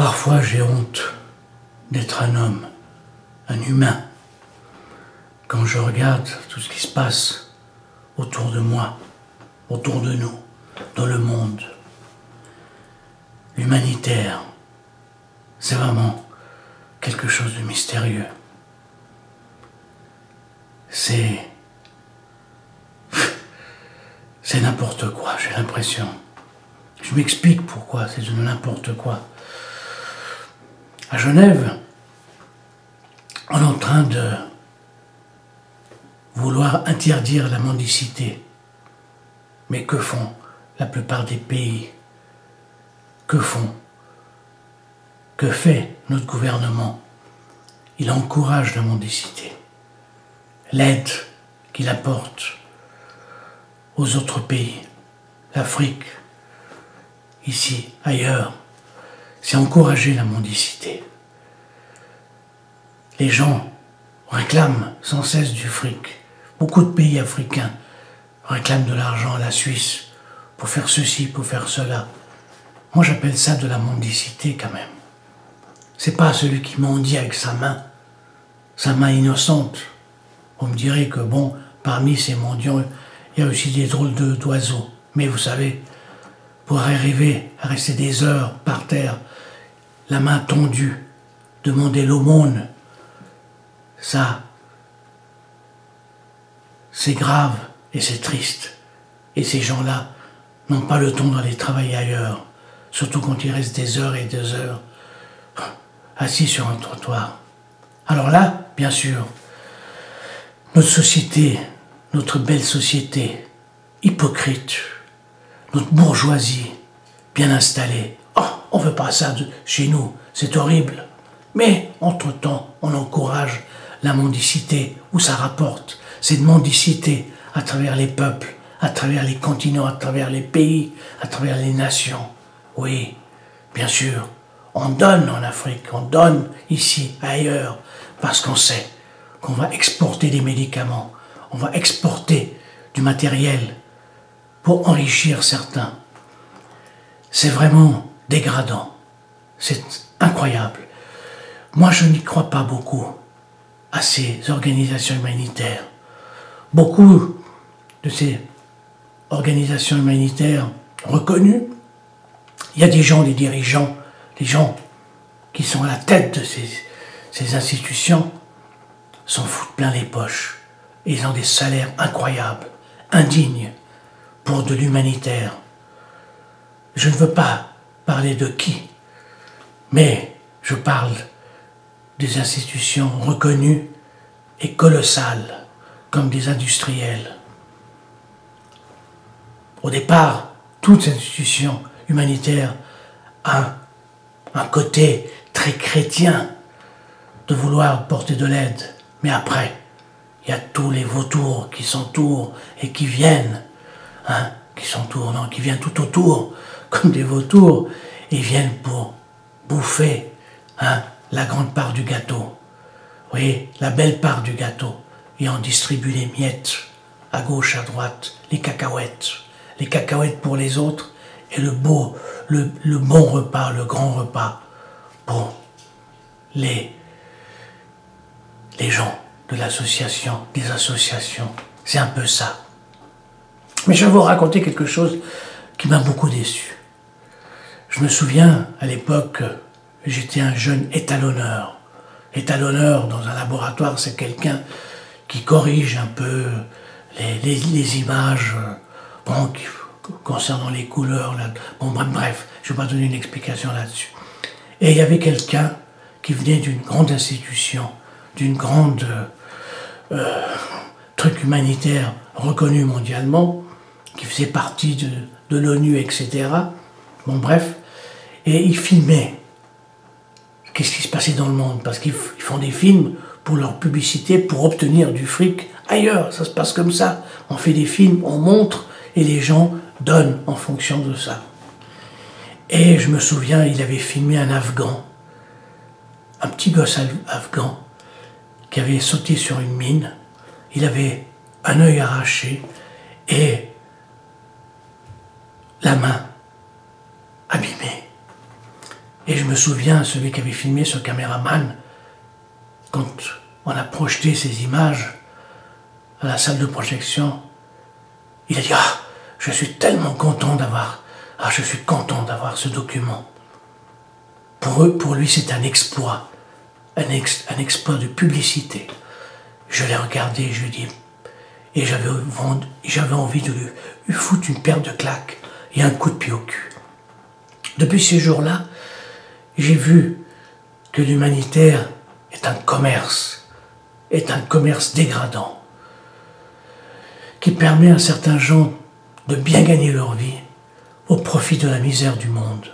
Parfois j'ai honte d'être un homme, un humain, quand je regarde tout ce qui se passe autour de moi, autour de nous, dans le monde. L'humanitaire, c'est vraiment quelque chose de mystérieux. C'est n'importe quoi, j'ai l'impression. Je m'explique pourquoi c'est de n'importe quoi. À Genève, on est en train de vouloir interdire la mendicité. Mais que font la plupart des pays? Que font? Que fait notre gouvernement? Il encourage la mendicité. L'aide qu'il apporte aux autres pays, l'Afrique, ici, ailleurs, c'est encourager la mendicité. Les gens réclament sans cesse du fric. Beaucoup de pays africains réclament de l'argent à la Suisse pour faire ceci, pour faire cela. Moi, j'appelle ça de la mendicité quand même. C'est pas celui qui mendie avec sa main innocente. Vous me direz que bon, parmi ces mendiants, il y a aussi des drôles d'oiseaux. Mais vous savez, pour arriver à rester des heures par terre, la main tendue, demander l'aumône, ça, c'est grave et c'est triste. Et ces gens-là n'ont pas le temps d'aller travailler ailleurs, surtout quand ils restent des heures et des heures assis sur un trottoir. Alors là, bien sûr, notre société, notre belle société, hypocrite, notre bourgeoisie, bien installée. Oh, on ne veut pas ça chez nous, c'est horrible. Mais, entre-temps, on encourage la mendicité, où ça rapporte. Cette mendicité à travers les peuples, à travers les continents, à travers les pays, à travers les nations. Oui, bien sûr, on donne en Afrique, on donne ici, ailleurs, parce qu'on sait qu'on va exporter des médicaments, on va exporter du matériel pour enrichir certains. C'est vraiment dégradant, c'est incroyable. Moi, je n'y crois pas beaucoup à ces organisations humanitaires. Beaucoup de ces organisations humanitaires reconnues, il y a des gens, des dirigeants, des gens qui sont à la tête de ces institutions, s'en foutent plein les poches. Ils ont des salaires incroyables, indignes, pour de l'humanitaire. Je ne veux pas parler de qui, mais je parle des institutions reconnues et colossales, comme des industriels. Au départ, toute institution humanitaire a un côté très chrétien de vouloir porter de l'aide. Mais après, il y a tous les vautours qui s'entourent et qui viennent, qui viennent tout autour, comme des vautours, et viennent pour bouffer la grande part du gâteau. Oui, la belle part du gâteau. Et on distribue les miettes, à gauche, à droite, les cacahuètes. Les cacahuètes pour les autres, et le bon repas, le grand repas, pour les gens de l'association, des associations. C'est un peu ça. Mais je vais vous raconter quelque chose qui m'a beaucoup déçu. Je me souviens, à l'époque, j'étais un jeune étalonneur. Étalonneur dans un laboratoire, c'est quelqu'un qui corrige un peu les images concernant les couleurs. Bref, je ne vais pas donner une explication là-dessus. Et il y avait quelqu'un qui venait d'une grande institution, d'une grande truc humanitaire reconnu mondialement, qui faisait partie de l'ONU, etc. Bon, bref. Et il filmait qu'est-ce qui se passait dans le monde, parce qu'ils font des films pour leur publicité, pour obtenir du fric ailleurs. Ça se passe comme ça. On fait des films, on montre, et les gens donnent en fonction de ça. Et je me souviens, il avait filmé un Afghan, un petit gosse afghan, qui avait sauté sur une mine. Il avait un œil arraché et la main abîmée. Et je me souviens, celui qui avait filmé, ce caméraman, quand on a projeté ces images à la salle de projection, il a dit « Ah, je suis tellement content d'avoir ce document. » Pour lui, c'est un exploit, un exploit de publicité. Je l'ai regardé, je lui ai dit, et j'avais envie de lui foutre une paire de claques et un coup de pied au cul. Depuis ces jours-là, j'ai vu que l'humanitaire est un commerce dégradant, qui permet à certains gens de bien gagner leur vie au profit de la misère du monde.